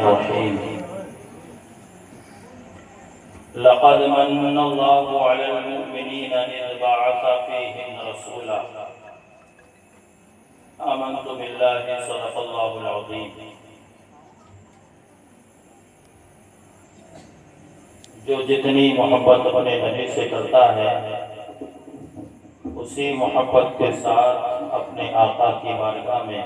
الرحيم. لقد من الله على المؤمنين إذ بعث فيهم رسولا. آمنت بالله صدق الله العظيم. جو جتنی محبت اپنے نبی سے کرتا ہے اسی محبت کے ساتھ اپنے آقا کی بارگاہ میں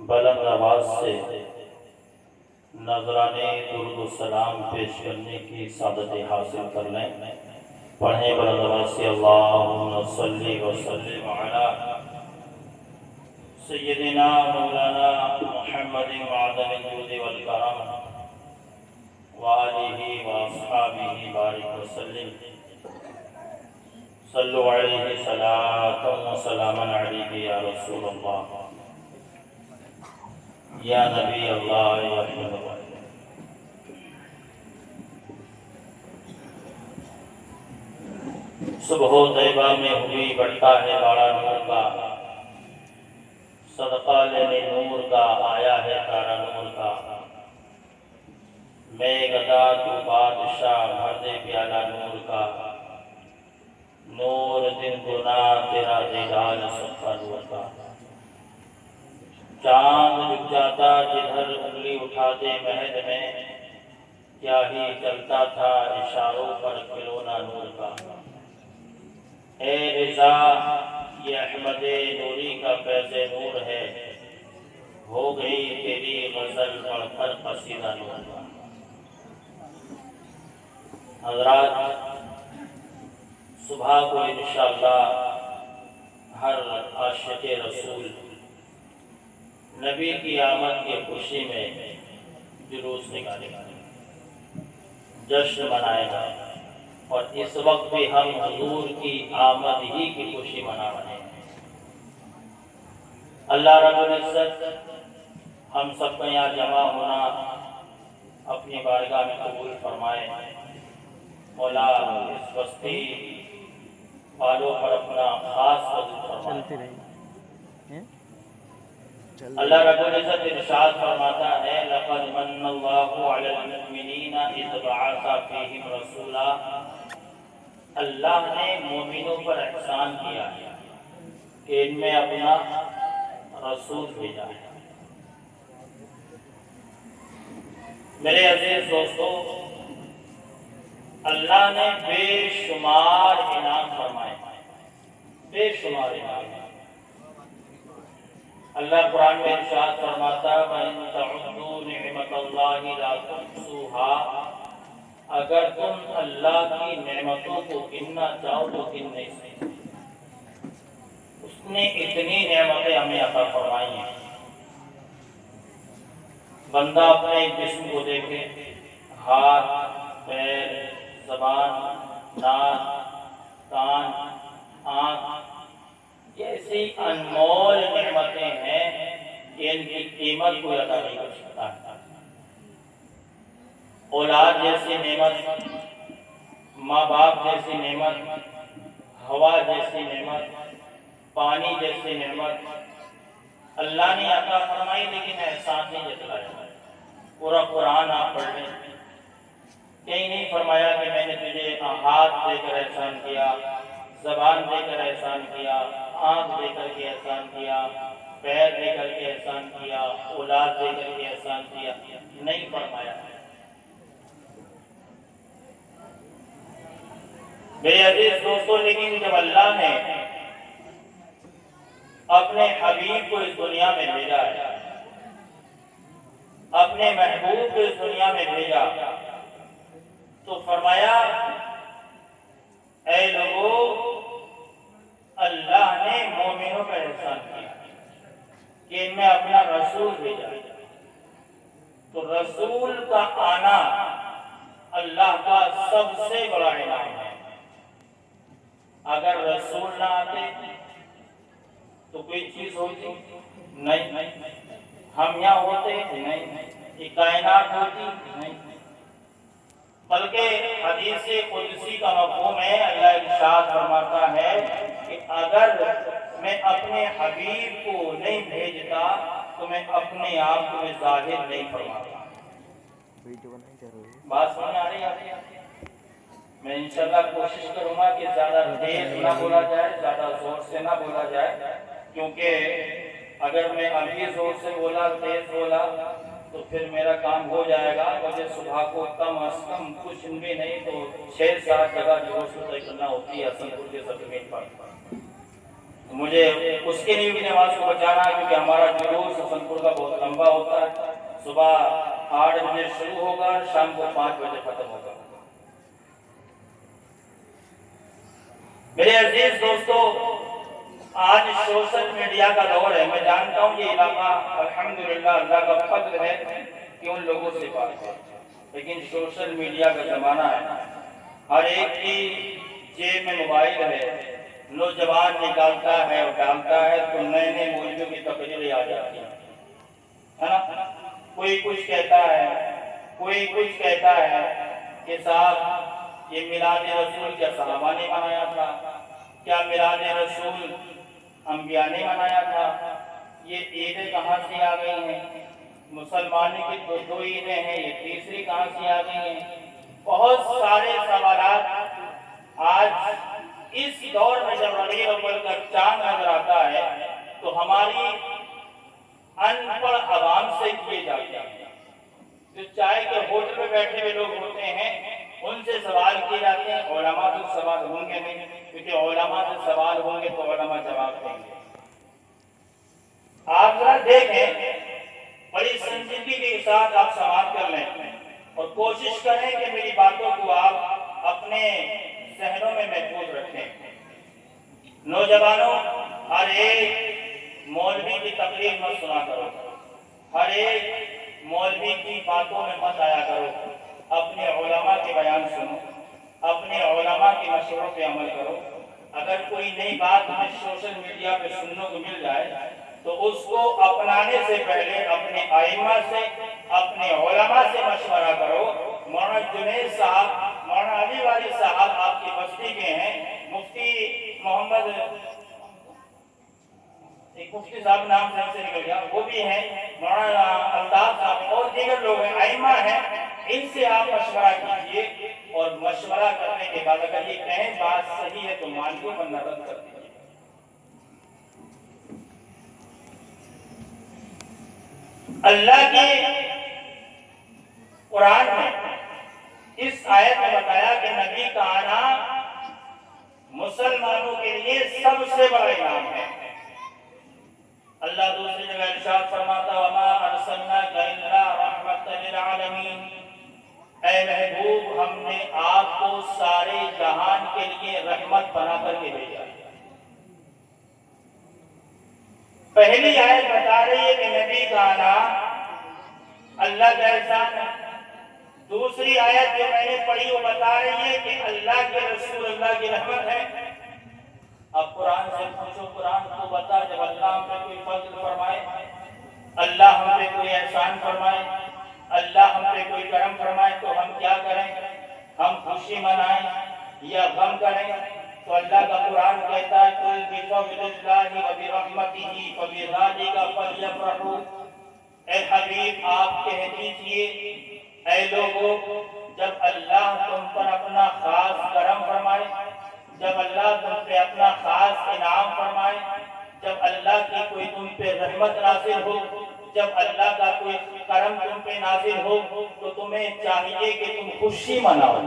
بلند آواز سے نذرانے درود و سلام پیش کرنے کی سعادت حاصل کر لیں. پڑھیں بلند آواز سے اللہم صلی وسلم علی سیدنا مولانا محمد معدن الجود والکرم وآلہ واصحابہ بارک وسلم. صلو علیہ صلاۃ و سلاما علیہ یا رسول اللہ یا نبی اللہ یا رحمت اللہ. صبح طیبہ میں ہوئی بڑھتا ہے باڑا نور کا، صدقہ لینے نور کا آیا ہے تارا نور کا. میں گدا تو بادشاہ بھر دے پیالہ نور کا، نور دن گنا تیرا دیدار سب کا نور کا. چاند جھک جاتا جدھر انگلی اٹھا دے مہد میں، کیا ہی چلتا تھا اشاروں پر کھلونا نور کا. اے رضا یہ احمد نوری کا فیض نور ہے، ہو گئی تیری غزل پڑھ کر قصیدہ نور کا. حضرات، صبح کو انشاءاللہ ہر عاشق رسول نبی کی آمد کی خوشی میں جلوس نکالے گا، جشن منائے گا. اور اس وقت بھی ہم حضور کی آمد ہی کی خوشی منا رہے ہیں. اللہ رب العزت ہم سب کا یہاں جمع ہونا اپنی بارگاہ میں قبول فرمائے. مولا اس بستی والوں پر اپنا خاص فضل فرمائے. اللہ رب العزت ارشاد فرماتا ہے لقد من اللہ علی المؤمنین اذ بعث فیہم رسولا. اللہ نے مومنوں پر احسان کیا ہے کہ ان میں اپنا رسول بھیجا ہے. میرے عزیز دوستو، اللہ نے بے شمار انعام فرمائے، بے شمار انعام. اللہ قرآن میں ارشاد فرماتا ہے وَإِن تَعُدُّوا نِعْمَتَ اللَّهِ لَا تُحْصُوهَا. اگر تم اللہ کی نعمتوں کو گننا چاہو تو گن نہیں سکتے. اس نے اتنی نعمتیں ہمیں عطا فرمائی ہیں. بندہ اپنے جسم کو دیکھے، ہاتھ، پیر، زبان، ناک، کان، آنکھ، جیسی انمول نعمتیں ہیں کہ ان کی قیمت کوئی ادا نہیں کر سکتا. اولاد جیسی نعمت، ماں باپ جیسی نعمت، ہوا جیسی نعمت، پانی جیسی نعمت اللہ نے عطا فرمائی، لیکن احسان نہیں جتلایا. پورا قرآن آپ پڑھ لیں، کہیں نہیں فرمایا کہ میں نے تجھے ہاتھ دے کر احسان کیا، زبان دے کر احسان کیا، آنکھ دے کر کے احسان کیا، پیر دے کر کے احسان کیا، اولاد دے کر کے احسان کیا. نہیں فرمایا. میرے عزیز دوستو، لیکن جب اللہ نے اپنے حبیب کو اس دنیا میں بھیجا ہے، اپنے محبوب کو اس دنیا میں بھیجا، تو فرمایا اے لوگو، اللہ نے مومنوں پر احسان کیا کہ ان میں اپنا رسول بھیجا. تو رسول کا آنا اللہ کا سب سے بڑا انعام ہے. اگر رسول نہ آتے تو کوئی چیز ہوتی نہیں، ہم یہاں ہوتے نہیں، یہ کائنات ہوتی نہیں. بلکہ حدیث قدسی کا مفہوم ہے، اللہ ارشاد فرماتا ہے کہ اگر میں اپنے حبیب کو نہیں بھیجتا تو میں اپنے آپ کو ظاہر نہیں فرماتا۔ بات سمجھ آ رہی ہے؟ میں انشاءاللہ کوشش کروں گا کہ زیادہ تیز نہ بولا جائے، زیادہ زور سے نہ بولا جائے، کیونکہ اگر میں ابھی زور سے بولا، تیز بولا تو پھر میرا کام ہو جائے گا۔ مجھے صبح کو کم از کم کچھ بھی نہیں تو 6-7 جگہ جلوس طے کرنا ہوتی ہے حسن پور کے سرٹیفکیٹ پر۔ مجھے اس کے لیے بھی نماز کو بچانا ہے، کیونکہ ہمارا جلوس حسن پور کا بہت لمبا ہوتا ہے۔ صبح 8 بجے شروع ہوگا، شام کو 5 بجے ختم ہوگا۔ میرے عزیز دوستو، آج سوشل میڈیا کا دور ہے۔ میں جانتا ہوں یہ علاقہ الحمدللہ اللہ کا فضل ہے کہ ان لوگوں سے بات ہے، لیکن سوشل میڈیا کا زمانہ ہے، ہر ایک کی جیب میں موبائل ہے، نوجوان نکالتا ہے اور ڈالتا ہے تو نئے نئے مولویوں کی تقریریں آ جاتی ہیں، ہے نا؟ کوئی کچھ کہتا ہے، کوئی کچھ کہتا ہے کہ صاحب یہ میلاد رسول کیا صحابہ نے منایا تھا؟ کیا میلاد رسول انبیاء نے منایا تھا؟ یہ عیدیں کہاں سے آ گئی ہیں؟ مسلمانوں کی دو عیدیں ہیں، یہ تیسری کہاں سے آ گئی ہیں؟ بہت سارے سوالات آج اس دور میں جب ربیع الاول کا چاند نظر آتا ہے تو ہماری ان پڑھ عوام سے کیے جاتے ہیں۔ جو چائے کے ہوٹل میں بیٹھے ہوئے لوگ ہوتے ہیں ان سے سوال کیے جاتے ہیں، علماء سے سوال ہوں گے نہیں، کیونکہ علماء سے سوال ہوں گے تو علماء جواب دیں گے۔ آپ ذرا دیکھیں، بڑی سنجیدگی کے ساتھ آپ سوال کر لیں اور کوشش کریں کہ میری باتوں کو آپ اپنے ذہنوں میں محفوظ رکھیں۔ نوجوانوں، ہر ایک مولوی کی تقریر مت سنا کرو، ہر ایک مولوی کی باتوں میں مت آیا کرو، اپنے علماء کے بیان سنو، اپنے علماء کے مشوروں پہ عمل کرو۔ اگر کوئی نئی بات ہمیں سوشل میڈیا پہ سننے کو مل جائے تو اس کو اپنانے سے پہلے اپنے ائمہ سے، اپنے علماء سے مشورہ کرو۔ مولانا جنید صاحب، مولانا علی والی صاحب آپ کی بستی کے ہیں، مفتی محمد، ایک مفتی صاحب نام سے نکل گیا، وہ بھی ہیں، مولانا الطاف صاحب اور دیگر لوگ ہیں، ائمہ ہیں، ان سے آپ مشورہ کیجئے اور مشورہ کرنے کے بعد اگر یہ کہیں بات صحیح ہے تو مانیے، ورنہ رد کر دیجیے۔ اللہ کی قرآن میں اس آیت میں بتایا کہ نبی کا آنا مسلمانوں کے لیے سب سے بڑا انعام ہے۔ اللہ دوسری جگہ ارشاد فرماتا وما ارسلناک الا رحمۃ للعالمین، اے محبوب ہم نے آپ کو سارے جہان کے لیے رحمت بنا کر کے بھیجا۔ پہلی آیت بتا رہی ہے کہ نبی کا آنا اللہ کا احسان ہے۔ دوسری آیت جو میں نے پڑھی وہ بتا رہی ہے کہ اللہ کے رسول اللہ کی رحمت ہے۔ اب قرآن سے پوچھو، قرآن کو بتا، جب اللہ ہم پہ کوئی فضل فرمائے، اللہ ہم پہ کوئی احسان فرمائے، اللہ ہم پہ کوئی کرم فرمائے تو ہم کیا کریں؟ ہم خوشی منائیں یا غم کریں؟ تو اللہ کا قرآن کہتا ہے قُلْ بِفَضْلِ اللَّهِ وَبِرَحْمَتِهِ فَبِذَلِكَ فَلْيَفْرَحُوا۔ اے حبیب آپ کہہ دیجئے، اے لوگوں، جب اللہ تم پر اپنا خاص کرم فرمائے، جب اللہ تم پہ اپنا خاص انعام فرمائے، جب اللہ کی کوئی تم پہ رحمت نازل ہو، جب اللہ کا کوئی کرم تم پہ نازل ہو تو تمہیں چاہیے کہ تم خوشی مناؤ۔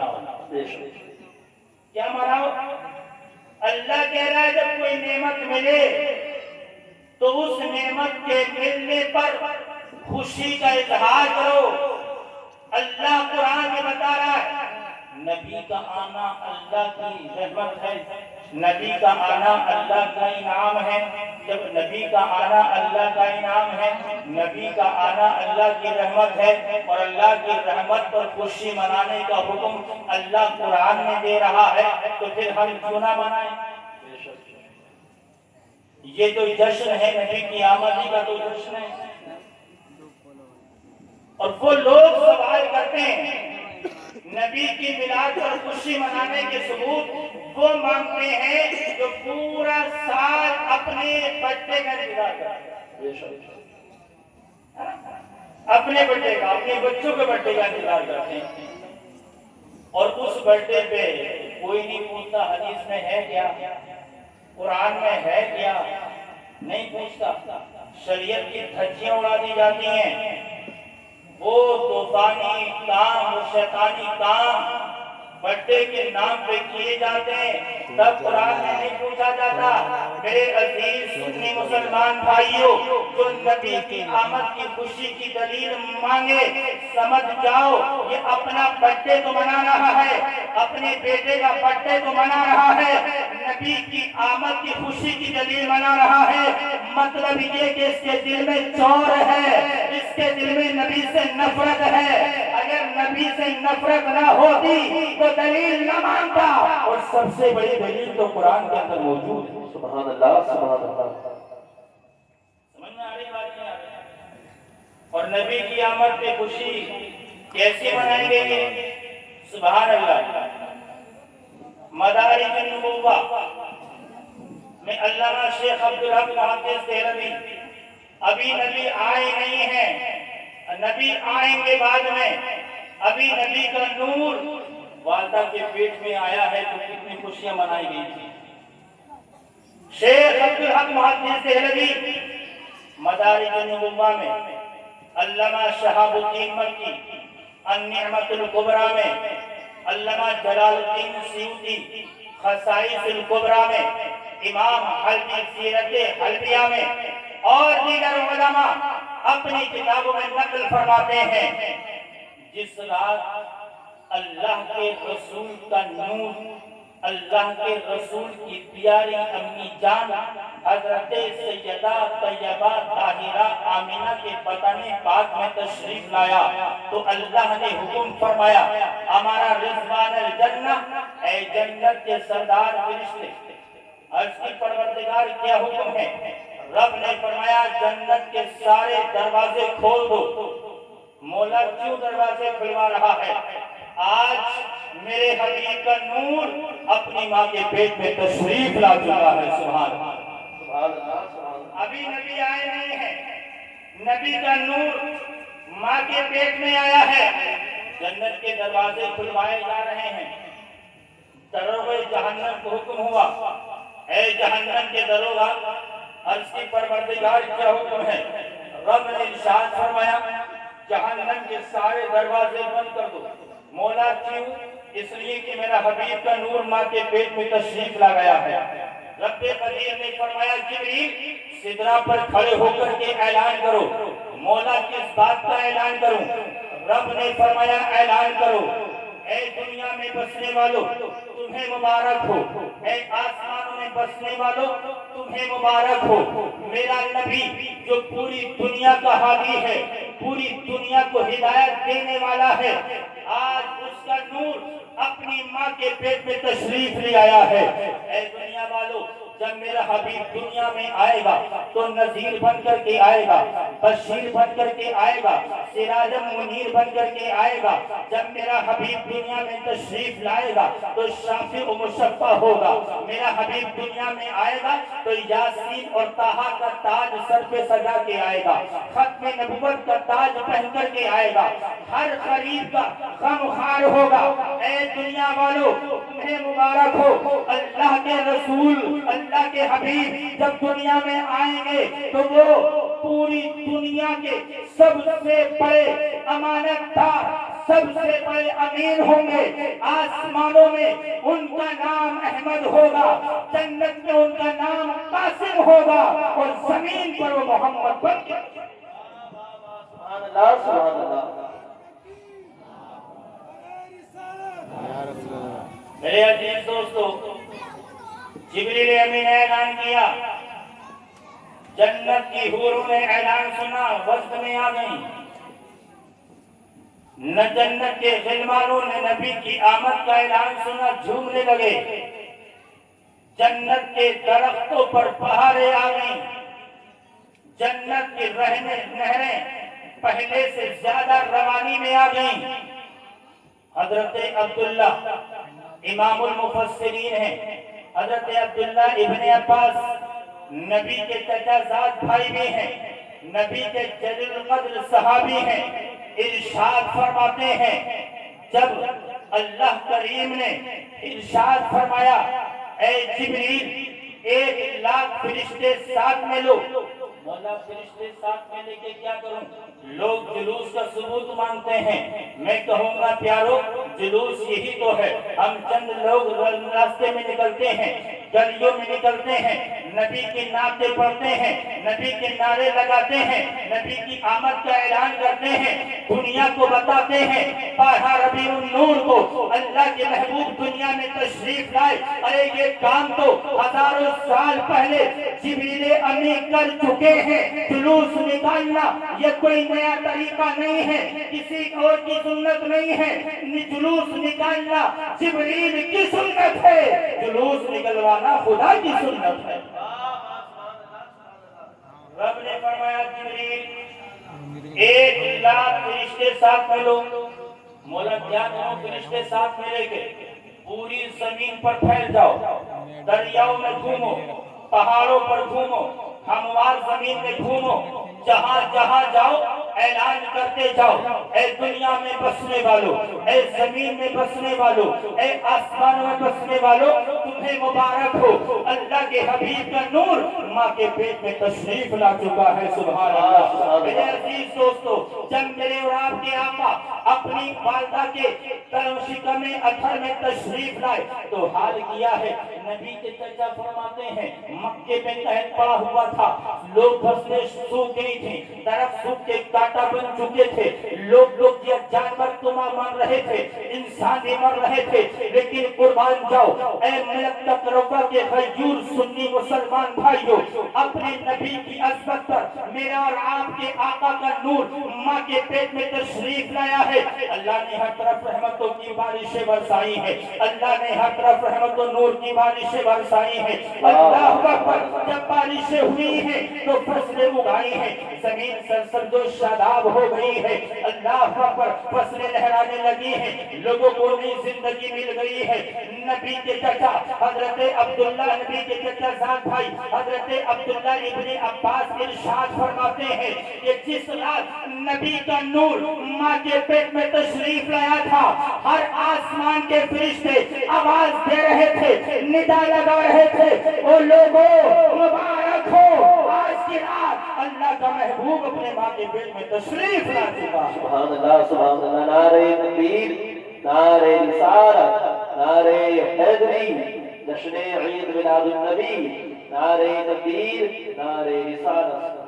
کیا مناؤ؟ اللہ کہہ رہا ہے جب کوئی نعمت ملے تو اس نعمت کے ملنے پر خوشی کا اظہار کرو۔ اللہ قرآن میں بتا رہا ہے نبی کا آنا اللہ کی رحمت ہے، نبی کا آنا اللہ کا انعام ہے۔ جب نبی کا آنا اللہ کا انعام ہے، نبی کا آنا اللہ کی رحمت ہے، اور اللہ کی رحمت پر خوشی منانے کا حکم اللہ قرآن میں دے رہا ہے، تو پھر ہم کیوں نہ منائیں؟ یہ جو جشن ہے نبی کی آمدی کا تو جشن ہے، اور وہ لوگ سوال کرتے ہیں نبی کی میلاد پر خوشی منانے کے ثبوت وہ مانگتے ہیں جو پورا سال اپنے بچے کا انتظار کرتے ہیں۔ اپنے برتھڈے کا، اپنے بچوں کے برتھڈے کا انتظار کرتے ہیں، اور اس برتھڈے پہ کوئی نہیں پوچھتا حدیث میں ہے کیا، قرآن میں ہے کیا، نہیں پوچھتا، شریعت کی دھجیاں اڑا دی جاتی ہیں، وہ طوفانی کام، وہ شیطانی کام برتھڈے کے نام پہ کیے جاتے ہیں، تب قرآن میں نہیں پوچھا جاتا۔ میرے عزیز سنی مسلمان بھائیوں، جو نبی کی آمد کی خوشی کی دلیل مانگے، سمجھ جاؤ یہ اپنا برتھڈے تو منا رہا ہے، اپنے بیٹے کا برتھڈے تو منا رہا ہے، نبی کی آمد کی خوشی کی دلیل منا رہا ہے، مطلب یہ کہ اس کے دل میں چور ہے، اس کے دل میں نبی سے نفرت ہے۔ اگر نبی سے نفرت نہ ہوتی تو دلیل نہ مانتا، اور سب سے بڑی دلیل تو قرآن کے اندر موجود ہے۔ سبحان اللہ، سبحان اللہ۔ سمجھ میں آ رہی بات نہیں آ رہی؟ اور نبی کی آمد پہ خوشی کیسے منائیں گے؟ سبحان اللہ۔ مدارج النبوہ میں علامہ شیخ عبدالحق محدث دہلوی، ابھی نبی آئے نہیں ہیں، نبی آئیں گے بعد میں، ابھی نبی کا نور والدہ کے پیٹ میں آیا ہے تو کتنی خوشیاں منائی گئی تھی۔ شیخ عبدالحق محدث دہلوی مدارج النبوہ میں، علامہ شہاب الدین مکی النعمت الکبریٰ میں، علامہ جلال الدین سیوطی خصائص الکبریٰ میں، امام حلبی سیرت حلبیہ میں، اور دیگر علماء اپنی کتابوں میں نقل فرماتے ہیں، جس رات اللہ کے رسول کا نور، اللہ کے رسول کی پیاری امی جان حضرت سیدہ طیبہ طاہرہ آمینہ کے بدن پاک میں تشریف لایا تو اللہ نے حکم فرمایا، ہمارا رضوان الجنہ، اے جنت کے سردار فرشتے، عرض کی پروردگار کیا حکم ہے؟ رب نے فرمایا جنت کے سارے دروازے کھول دو۔ مولا کیوں دروازے کھلوا رہا ہے؟ آج میرے حبیب کا نور اپنی ماں کے پیٹ میں تشریف لا چکا ہے۔ سبحان اللہ۔ ابھی نبی آئے نہیں ہیں، نبی کا نور ماں کے پیٹ میں آیا ہے، جنت کے دروازے کھلوائے جا رہے ہیں۔ دروغ جہنم کو حکم ہوا، اے جہنم کے دروغ، عرض کی پروردگار کیا حکم ہے؟ رب نے ارشاد فرمایا جہنم کے سارے دروازے بند کر دو۔ مولا کیوں؟ اس لیے کہ میرا حبیب کا نور ماں کے پیٹ میں تشریف لا گیا ہے۔ رب قدیر نے فرمایا جبریل سدرہ پر کھڑے ہو کر کے اعلان کرو۔ مولا کس بات کا اعلان کروں؟ رب نے فرمایا اعلان کرو، اے دنیا میں بسنے والوں تمہیں مبارک ہو، اے آسمانوں میں بسنے والوں تمہیں مبارک ہو، میرا نبی جو پوری دنیا کا ہادی ہے، پوری دنیا کو ہدایت دینے والا ہے، آج اس کا نور اپنی ماں کے پیٹ میں تشریف لے آیا ہے۔ اے دنیا والوں، جب میرا حبیب دنیا میں آئے گا تو نذیر بن کر کے آئے گا، بشیر بن کر کے آئے گا، سراج منیر بن کر کے آئے گا۔ جب میرا حبیب دنیا میں تشریف لائے گا تو شافع و مشفع ہوگا۔ میرا حبیب دنیا میں آئے گا تو یاسین اور طٰہٰ کا تاج سر پہ سجا کے آئے گا، ختم نبوت کا تاج پہن کر کے آئے گا، ہر غریب کا غم خوار ہوگا۔ اے دنیا والوں تمہیں مبارک ہو، اللہ کے رسول، اللہ کے حبیب جب دنیا میں آئیں گے تو وہ پوری دنیا کے سب سے بڑے امانت دار، سب سے بڑے امین ہوں گے۔ آسمانوں میں ان کا نام احمد ہوگا، جنت میں ان کا نام قاسم ہوگا، اور زمین پر وہ محمد بن کے۔ سبحان اللہ، سبحان اللہ۔ میرے عزیز دوستو، جبریل امین نے اعلان کیا، جنت کی حوروں نے اعلان سنا، وسط میں آ گئی۔ جنت کے غلمانوں نے نبی کی آمد کا اعلان سنا، جھومنے لگے۔ جنت کے درختوں پر بہاریں آ گئیں، جنت کی نہریں پہلے سے زیادہ روانی میں آ گئیں۔ حضرت عبداللہ امام المفسرین ہیں، حضرت عبداللہ ابن عباس نبی کے چچا زاد بھائی بھی ہیں، نبی کے جلیل القدر صحابی ہیں، ارشاد فرماتے ہیں جب اللہ کریم نے ارشاد فرمایا اے جبریل 1,00,000 فرشتے ساتھ میں لو، مولا فرشتے ساتھ میں لے کے کیا کروں؟ لوگ جلوس کا ثبوت مانگتے ہیں، میں کہوں گا پیارو جلوس یہی تو ہے، ہم چند لوگ راستے میں نکلتے ہیں، گلیوں میں نکلتے ہیں، نبی کی نعتیں پڑھتے ہیں، نبی کے نعرے لگاتے ہیں، نبی کی آمد کا اعلان کرتے ہیں، دنیا کو بتاتے ہیں 12 ربیع النور کو اللہ کے محبوب دنیا میں تشریف لائے۔ ارے یہ کام تو ہزاروں سال پہلے جبریل امی کر چکے ہیں، جلوس نکالنا یہ کوئی نیا طریقہ نہیں ہے، کسی اور کی سنت نہیں ہے، جلوس نکالنا جبریل کی سنت ہے، جلوس نکلوانا خدا کی سنت ہے۔ رب نے فرمایا جبریل 1,00,000 فرشتے ساتھ میں لو، مولا کیا کرو فرشتے ساتھ میں لے کے پوری زمین پر پھیل جاؤ، دریاؤں میں گھومو، پہاڑوں پر گھومو، ہموار زمین میں گھومو، جہاں جہاں جاؤ اعلان کرتے جاؤ اے دنیا میں بسنے والوں، اے زمین میں بسنے والوں، اے آسمان میں بسنے والوں، تمہیں مبارک ہو، اللہ کے حبیب کا نور ماں کے پیٹ میں تشریف لا چکا ہے۔ سبحان اللہ۔ میرے عزیز دوستو، جب میرے اور آپ کے آقا اپنی والدہ کے شکم اطہر میں تشریف لائے تو حال کیا ہے، نبی کے چچا فرماتے ہیں مکے میں قحط پڑا ہوا تھا، لوگ فصلیں سوکھ گئی تھیں، درخت سوکھ کے کاٹا بن چکے تھے، لوگ یا جانور تمام مر رہے تھے، انسان بھی مر رہے تھے، لیکن قربان جاؤ اے ملک تقربہ کے غیور سنی مسلمان بھائیوں، اپنے نبی کی عظمت پر میرا اور آپ کے آقا کا نور ماں کے پیٹ میں تشریف لایا ہے۔ اللہ نے ہر طرف رحمتوں کی بارشیں برسائی ہیں، اللہ نے ہر طرف رحمت و نور کی بارشیں برسائی ہیں۔ اللہ اکبر، جب بارشیں ہوئی ہیں تو فصلیں اگائی ہیں، زمین سرسبز و شاداب ہو گئی ہے، اللہ اکبر، فصلیں لہرانے لگی ہیں، لوگوں کو نئی زندگی مل گئی ہے۔ نبی کے چچا حضرت عبداللہ، نبی کے چچا زاد بھائی حضرت عبداللہ ابن عباس ارشاد فرماتے ہیں کہ جس رات نبی کا نور ماں کے پیٹ میں تشریف لایا تھا، ہر آسمان کے فرشتے آواز دے رہے تھے، ندا لگا رہے تھے، او لوگوں مبارک ہو، آج کی رات اللہ کا محبوب اپنے ماں کے پیٹ میں تشریف لا چکا۔ سبحان اللہ، سبحان اللہ، نعرہ تکبیر، نعرہ رسالت، نعرہ حیدری، جشن عید میلاد النبی، نعرہ تکبیر، نعرہ رسالت۔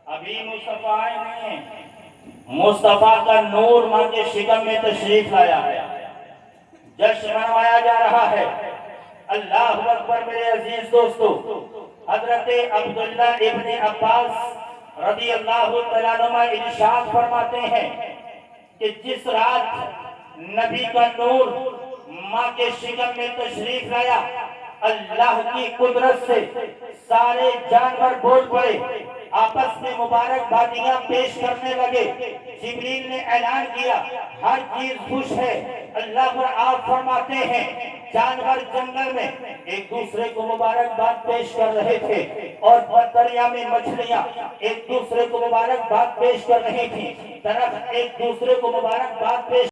ابھی مصطفیٰ آئے نہیں ہیں، مصطفیٰ کا نور ماں کے شکم میں تشریف لایا ہے، جشن منایا جا رہا ہے۔ اللہ اکبر میرے عزیز دوستو، حضرت عبداللہ ابن عباس رضی اللہ تعالیٰ عنہ ارشاد فرماتے ہیں کہ جس رات نبی کا نور ماں کے شکم میں تشریف لایا، اللہ کی قدرت سے سارے جانور بول پڑے، آپس میں مبارکبادیاں پیش کرنے لگے، جبریل نے اعلان کیا ہر چیز خوش ہے۔ اللہ پر آپ فرماتے ہیں جانور جنگل میں ایک دوسرے کو مبارکباد پیش کر رہے تھے، اور دریا میں مچھلیاں ایک دوسرے کو مبارکباد پیش کر رہی تھی، درخت ایک دوسرے کو مبارکباد پیش